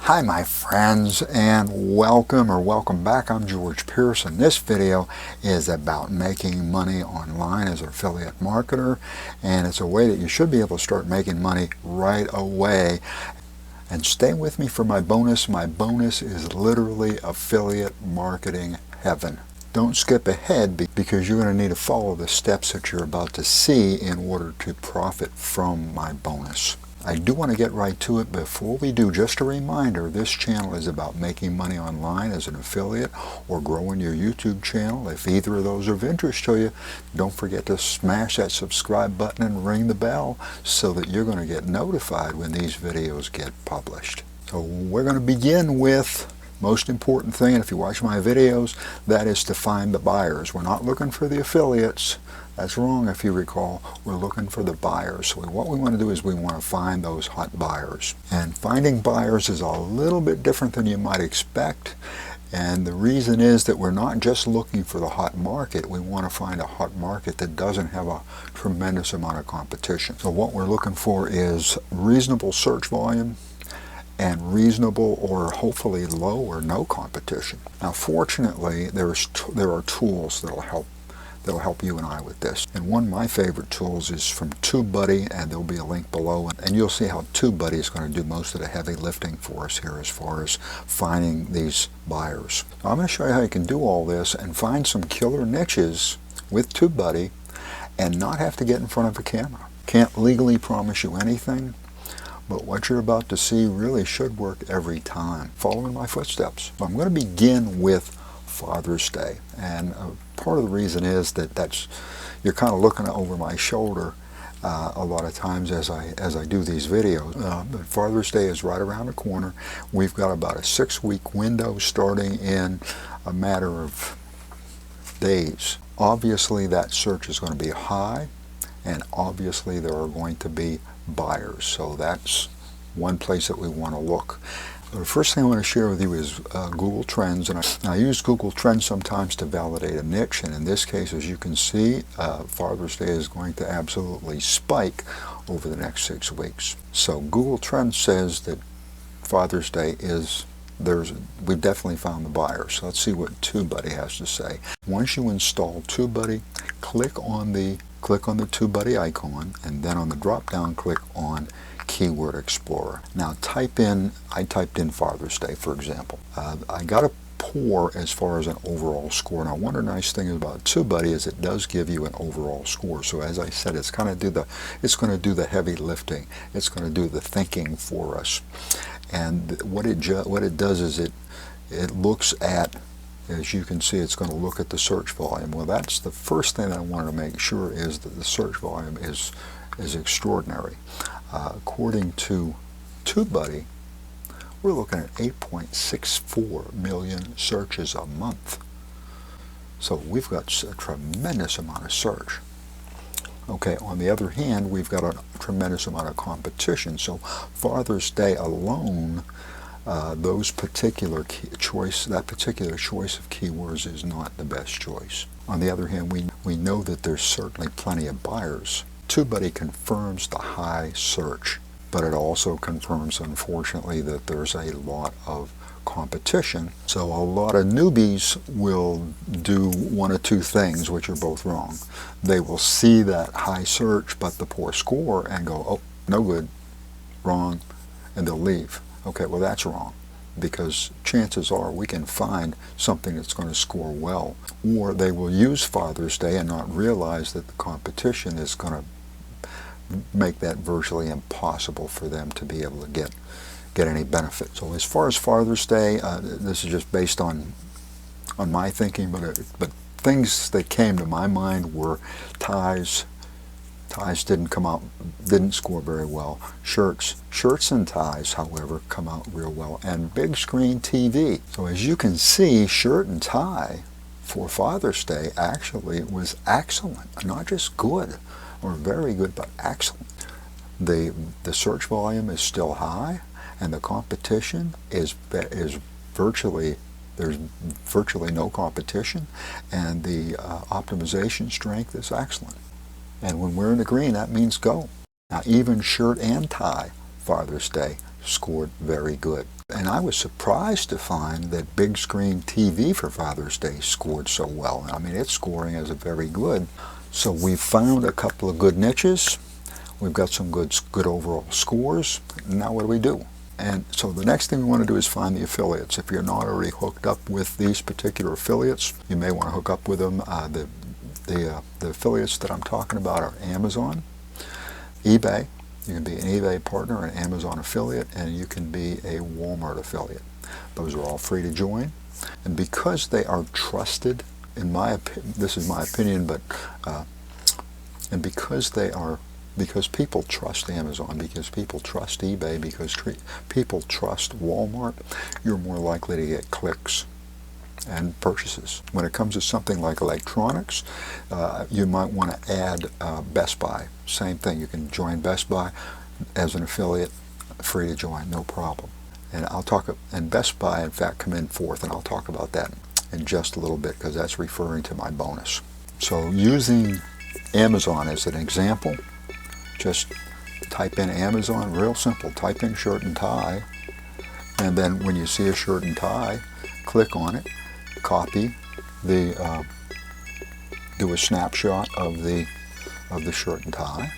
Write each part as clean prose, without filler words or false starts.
Hi my friends, and welcome back. I'm George Pearson. This video is about making money online as an affiliate marketer, and it's a way that you should be able to start making money right away. And stay with me for my bonus. My bonus is literally affiliate marketing heaven. Don't skip ahead because you're going to need to follow the steps that you're about to see in order to profit from my bonus. I do want to get right to it. Before we do, just a reminder, this channel is about making money online as an affiliate or growing your YouTube channel. If either of those are of interest to you, don't forget to smash that subscribe button and ring the bell so that you're going to get notified when these videos get published. So we're going to begin with most important thing, and if you watch my videos, that is to find the buyers. We're not looking for the affiliates. That's wrong, if you recall. We're looking for the buyers. So what we want to do is we want to find those hot buyers. And finding buyers is a little bit different than you might expect. And the reason is that we're not just looking for the hot market. We want to find a hot market that doesn't have a tremendous amount of competition. So what we're looking for is reasonable search volume and reasonable or hopefully low or no competition. Now fortunately, there are tools that'll help you and I with this. And one of my favorite tools is from TubeBuddy, and there'll be a link below, and you'll see how TubeBuddy is going to do most of the heavy lifting for us here as far as finding these buyers. Now, I'm going to show you how you can do all this and find some killer niches with TubeBuddy and not have to get in front of a camera. Can't legally promise you anything, but what you're about to see really should work every time. Follow in my footsteps. I'm going to begin with Father's Day, and part of the reason is that you're kind of looking over my shoulder a lot of times as I do these videos. But Father's Day is right around the corner. We've got about a 6-week window starting in a matter of days. Obviously that search is going to be high, and obviously there are going to be buyers, so that's one place that we want to look. The first thing I want to share with you is Google Trends, and I use Google Trends sometimes to validate a niche, and in this case, as you can see, Father's Day is going to absolutely spike over the next 6 weeks. So Google Trends says that Father's Day we've definitely found the buyers. So let's see what TubeBuddy has to say. Once you install TubeBuddy, click on the TubeBuddy icon, and then on the drop down click on Keyword Explorer. Now I typed in Father's Day, for example. I got a poor as far as an overall score. Now one of the nice things about TubeBuddy is it does give you an overall score. So as I said, it's going to do the heavy lifting. It's going to do the thinking for us. And what it does is it looks at, as you can see, it's going to look at the search volume. Well, that's the first thing that I wanted to make sure is that the search volume is extraordinary. According to TubeBuddy, we're looking at 8.64 million searches a month. So we've got a tremendous amount of search. Okay, on the other hand, we've got a tremendous amount of competition. So Father's Day alone, that particular choice of keywords is not the best choice. On the other hand, we know that there's certainly plenty of buyers. TubeBuddy confirms the high search, but it also confirms, unfortunately, that there's a lot of competition. So a lot of newbies will do one of two things, which are both wrong. They will see that high search but the poor score and go, oh, no good, wrong, and they'll leave. Okay, well that's wrong, because chances are we can find something that's going to score well. Or they will use Father's Day and not realize that the competition is going to make that virtually impossible for them to be able to get any benefit. So as far as Father's Day, this is just based on my thinking, but things that came to my mind were ties. Ties didn't score very well. Shirts and ties, however, come out real well, and big screen TV. So as you can see, shirt and tie for Father's Day actually was excellent, not just good or very good, but excellent. The search volume is still high, and the competition is virtually, there's virtually no competition, and the optimization strength is excellent. And when we're in the green, that means go. Now even shirt and tie Father's Day scored very good. And I was surprised to find that big screen TV for Father's Day scored so well. I mean, its scoring is very good. So we've found a couple of good niches. We've got some good overall scores. Now what do we do? And so the next thing we want to do is find the affiliates. If you're not already hooked up with these particular affiliates, you may want to hook up with them. The affiliates that I'm talking about are Amazon, eBay. You can be an eBay partner, an Amazon affiliate, and you can be a Walmart affiliate. Those are all free to join. And because they are trusted, in my opinion, this is my opinion, but and because people trust Amazon, because people trust eBay, because people trust Walmart, you're more likely to get clicks and purchases. When it comes to something like electronics, you might want to add Best Buy. Same thing, you can join Best Buy as an affiliate, free to join, no problem. And Best Buy, in fact, come in fourth, and I'll talk about that in just a little bit because that's referring to my bonus. So using Amazon as an example, just type in Amazon, real simple, type in shirt and tie, and then when you see a shirt and tie, click on it, copy do a snapshot of the shirt and tie,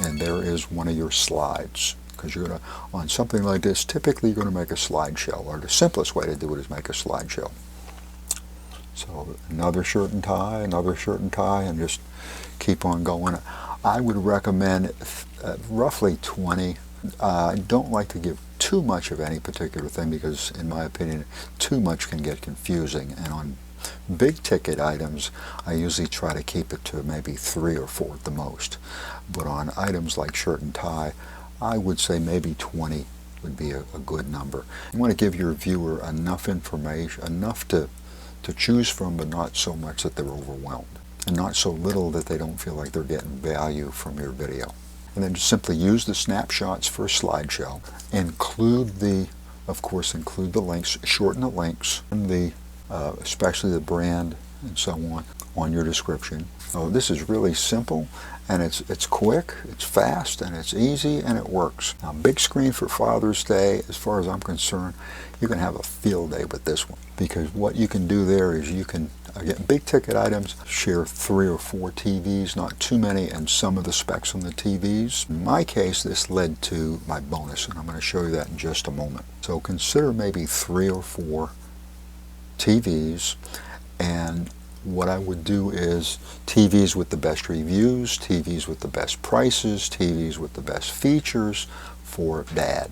and there is one of your slides. Because you're going to, on something like this, typically you're going to make a slideshow, or the simplest way to do it is make a slideshow. So another shirt and tie, and just keep on going. I would recommend roughly 20. I don't like to give too much of any particular thing because, in my opinion, too much can get confusing. And on big ticket items, I usually try to keep it to maybe 3 or 4 at the most. But on items like shirt and tie, I would say maybe 20 would be a good number. You want to give your viewer enough information, enough to choose from, but not so much that they're overwhelmed, and not so little that they don't feel like they're getting value from your video. And then just simply use the snapshots for a slideshow. Of course, include the links, shorten the links, and especially the brand and so on your description. So this is really simple, and it's quick, it's fast, and it's easy, and it works. Now, big screen for Father's Day, as far as I'm concerned, you can have a field day with this one, because what you can do there is you can, again, big ticket items, share 3 or 4 TVs, not too many, and some of the specs on the TVs. In my case, this led to my bonus, and I'm going to show you that in just a moment. So consider maybe 3 or 4 TVs, and what I would do is TVs with the best reviews, TVs with the best prices, TVs with the best features for Dad.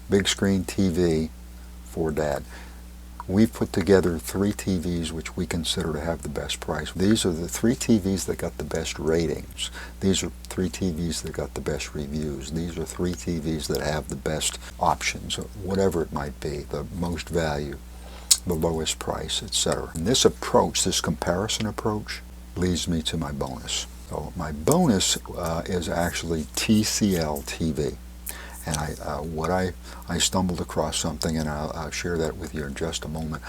Big screen TV for Dad. We've put together 3 TVs which we consider to have the best price. These are the 3 TVs that got the best ratings. These are 3 TVs that got the best reviews. These are 3 TVs that have the best options, or whatever it might be, the most value, the lowest price, etc. And this approach, this comparison approach, leads me to my bonus. So my bonus is actually TCL TV. And I stumbled across something, and I'll share that with you in just a moment.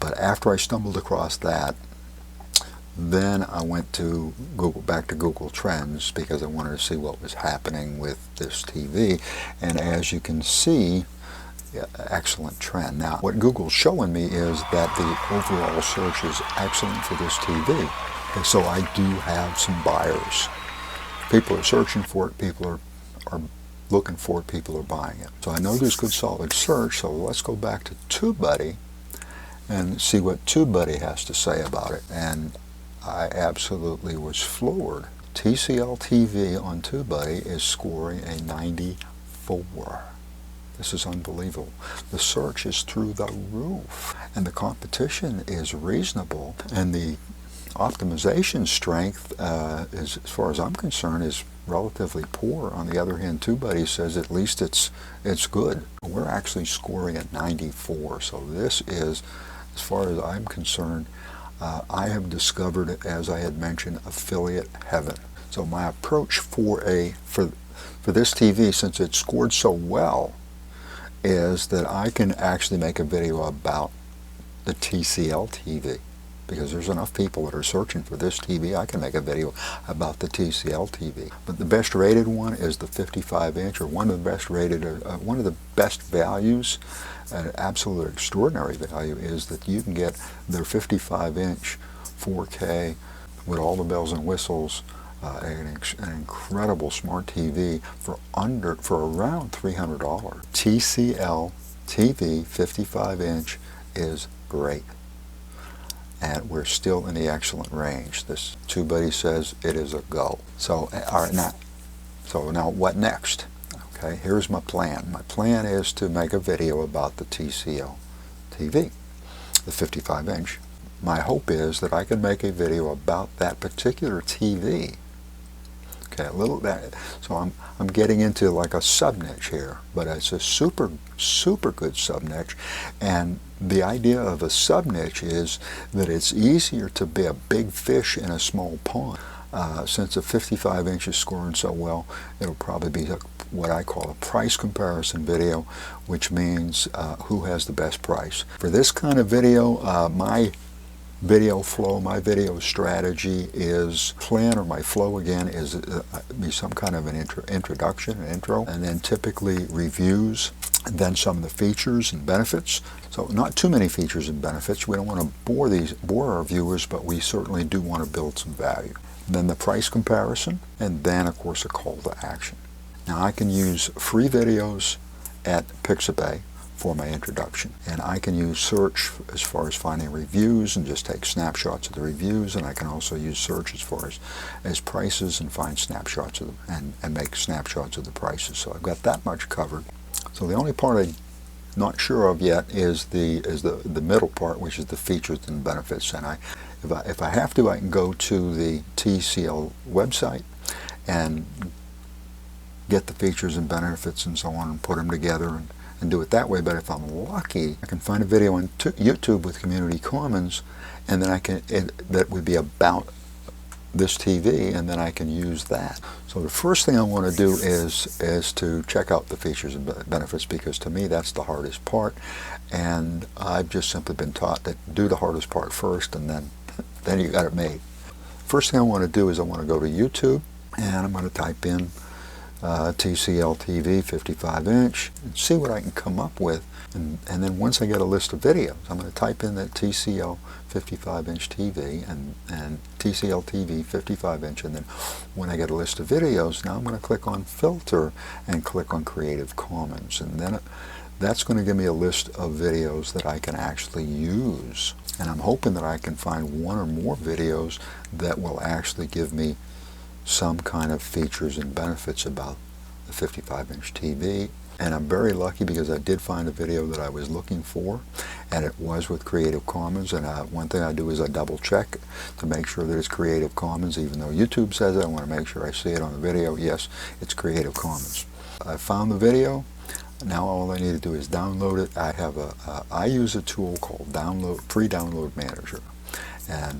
But after I stumbled across that, then I went to back to Google Trends, because I wanted to see what was happening with this TV. And as you can see, excellent trend. Now, what Google's showing me is that the overall search is excellent for this TV. And so I do have some buyers. People are searching for it, people are looking for it, people are buying it. So I know there's good solid search, so let's go back to TubeBuddy and see what TubeBuddy has to say about it. And I absolutely was floored. TCL TV on TubeBuddy is scoring a 94. This is unbelievable. The search is through the roof, and the competition is reasonable, and the optimization strength, as far as I'm concerned, is relatively poor. On the other hand, TubeBuddy says at least it's good. We're actually scoring at 94, so this is, as far as I'm concerned, I have discovered, as I had mentioned, affiliate heaven. So my approach for this TV, since it scored so well, is that I can actually make a video about the TCL TV. because there's enough people that are searching for this TV. I can make a video about the TCL TV. But the best rated one is the 55-inch, or one of the best rated, one of the best values, an absolute extraordinary value, is that you can get their 55-inch 4K with all the bells and whistles, an incredible smart TV for around $300. TCL TV 55-inch is great, and we're still in the excellent range. This TubeBuddy says it is a go. So, all right, now what next? Okay, here's my plan. My plan is to make a video about the TCL TV, the 55-inch. My hope is that I can make a video about that particular TV. Okay, so I'm getting into like a sub-niche here, but it's a super good sub-niche, and the idea of a sub-niche is that it's easier to be a big fish in a small pond. Since a 55-inch is scoring so well, it'll probably be what I call a price comparison video, which means who has the best price. For this kind of video, my video flow, my video strategy is my flow again is be some kind of an introduction, an intro, and then typically reviews, and then some of the features and benefits. So not too many features and benefits. We don't want to bore our viewers, but we certainly do want to build some value. Then the price comparison, and then of course a call to action. Now I can use free videos at Pixabay for my introduction, and I can use search as far as finding reviews and just take snapshots of the reviews, and I can also use search as far as prices and find snapshots of them and make snapshots of the prices. So I've got that much covered. So the only part I'm not sure of yet is the middle part, which is the features and benefits. And if I have to, I can go to the TCL website and get the features and benefits and so on and put them together and do it that way. But if I'm lucky, I can find a video on YouTube with Community Commons, and then that would be about this TV, and then I can use that. So the first thing I want to do is to check out the features and benefits, because to me that's the hardest part, and I've just simply been taught that do the hardest part first, and then you got it made. First thing I want to do is I want to go to YouTube, and I'm going to type in TCL TV 55-inch and see what I can come up with, and then once I get a list of videos, I'm going to type in that TCL 55-inch TV and TCL TV 55-inch, and then when I get a list of videos, now I'm going to click on Filter and click on Creative Commons, and then that's going to give me a list of videos that I can actually use, and I'm hoping that I can find one or more videos that will actually give me some kind of features and benefits about the 55-inch TV. And I'm very lucky because I did find a video that I was looking for, and it was with Creative Commons. And one thing I do is I double check to make sure that it's Creative Commons. Even though YouTube says it, I want to make sure I see it on the video. Yes, it's Creative Commons. I found the video. Now all I need to do is download it. I use a tool called Free Download Manager, and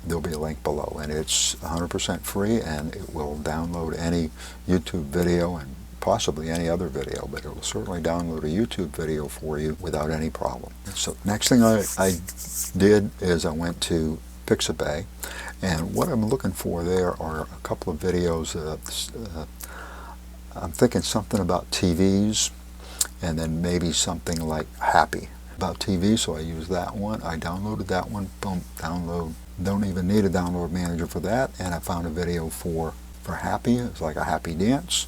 there'll be a link below, and it's 100% free, and it will download any YouTube video and possibly any other video, but it will certainly download a YouTube video for you without any problem. So next thing I did is I went to Pixabay, and what I'm looking for there are a couple of videos. I'm thinking something about TVs, and then maybe something like happy about TV, so I used that one. I downloaded that one, boom, download. Don't even need a download manager for that, and I found a video for happy. It's like a happy dance.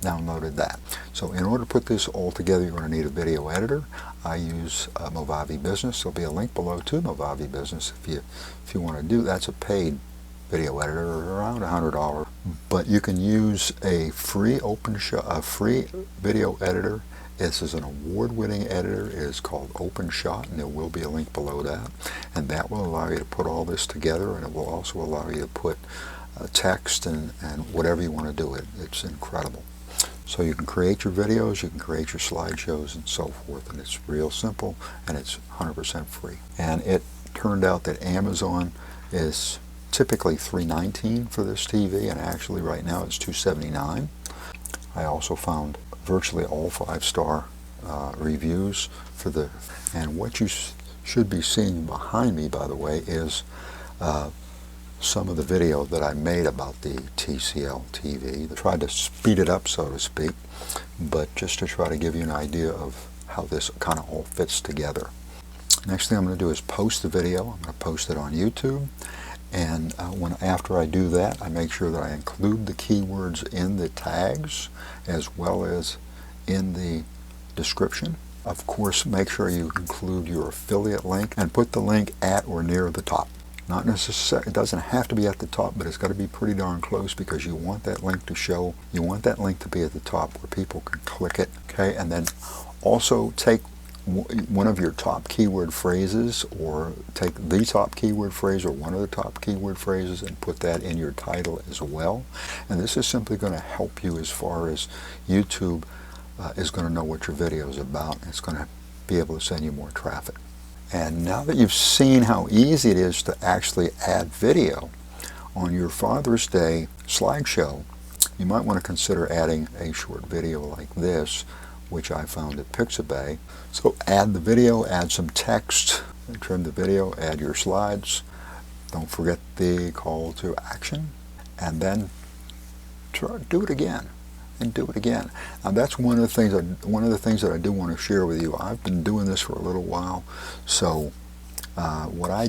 Downloaded that. So in order to put this all together, you're going to need a video editor. I use Movavi Business. There'll be a link below to Movavi Business if you want to do. That's a paid video editor, around $100. But you can use a free video editor. This is an award-winning editor. It is called OpenShot, and there will be a link below that. And that will allow you to put all this together, and it will also allow you to put text and whatever you want to do. It's incredible. So you can create your videos, you can create your slideshows and so forth, and it's real simple, and it's 100% free. And it turned out that Amazon is typically $319 for this TV, and actually right now it's $279. I also found virtually all 5-star reviews and what you should be seeing behind me, by the way, is some of the video that I made about the TCL TV. I tried to speed it up, so to speak, but just to try to give you an idea of how this kind of all fits together. Next thing I'm going to do is post the video. I'm going to post it on YouTube, and after I do that, I make sure that I include the keywords in the tags as well as in the description. Of course, make sure you include your affiliate link and put the link at or near the top. Not necessarily, it doesn't have to be at the top, but it's got to be pretty darn close, because you want that link to show, you want that link to be at the top where people can click it, okay? And then also take one of your top keyword phrases, or take the top keyword phrase or one of the top keyword phrases and put that in your title as well. And this is simply going to help you as far as YouTube is going to know what your video is about. It's going to be able to send you more traffic. And now that you've seen how easy it is to actually add video on your Father's Day slideshow, you might want to consider adding a short video like this, which I found at Pixabay. So add the video, add some text, trim the video, add your slides. Don't forget the call to action, and then do it again. And do it again. Now that's one of the things that I do want to share with you. I've been doing this for a little while, so what I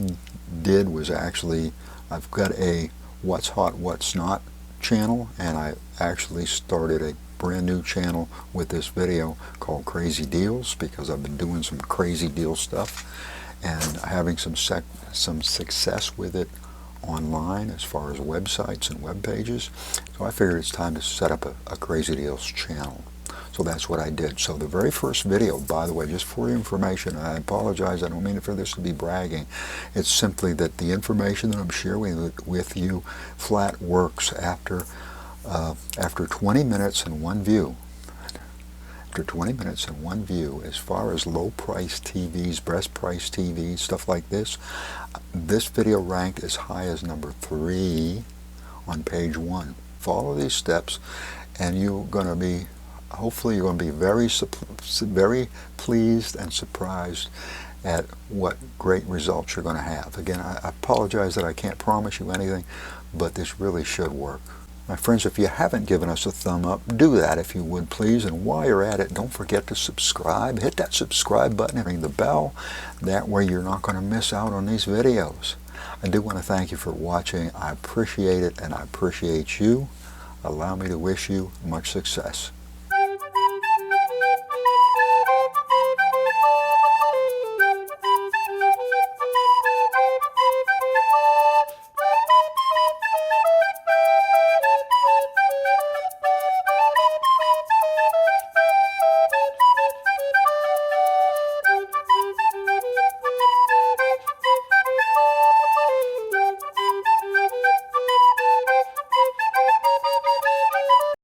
did was actually, I've got a What's Hot, What's Not channel, and I actually started a brand new channel with this video called Crazy Deals, because I've been doing some crazy deal stuff and having some success with it online as far as websites and web pages. So I figured it's time to set up a Crazy Deals channel. So that's what I did. So the very first video, by the way, just for your information, I apologize, I don't mean for this to be bragging. It's simply that the information that I'm sharing with you flat works after 20 minutes and one view. After 20 minutes and one view, as far as low price TVs, best price TVs, stuff like this video ranked as high as number 3 on page 1. Follow these steps and you're going to be, hopefully you're going to be very pleased and surprised at what great results you're going to have. Again, I apologize that I can't promise you anything, but this really should work. My friends, if you haven't given us a thumb up, do that if you would, please. And while you're at it, don't forget to subscribe. Hit that subscribe button and ring the bell. That way you're not going to miss out on these videos. I do want to thank you for watching. I appreciate it, and I appreciate you. Allow me to wish you much success.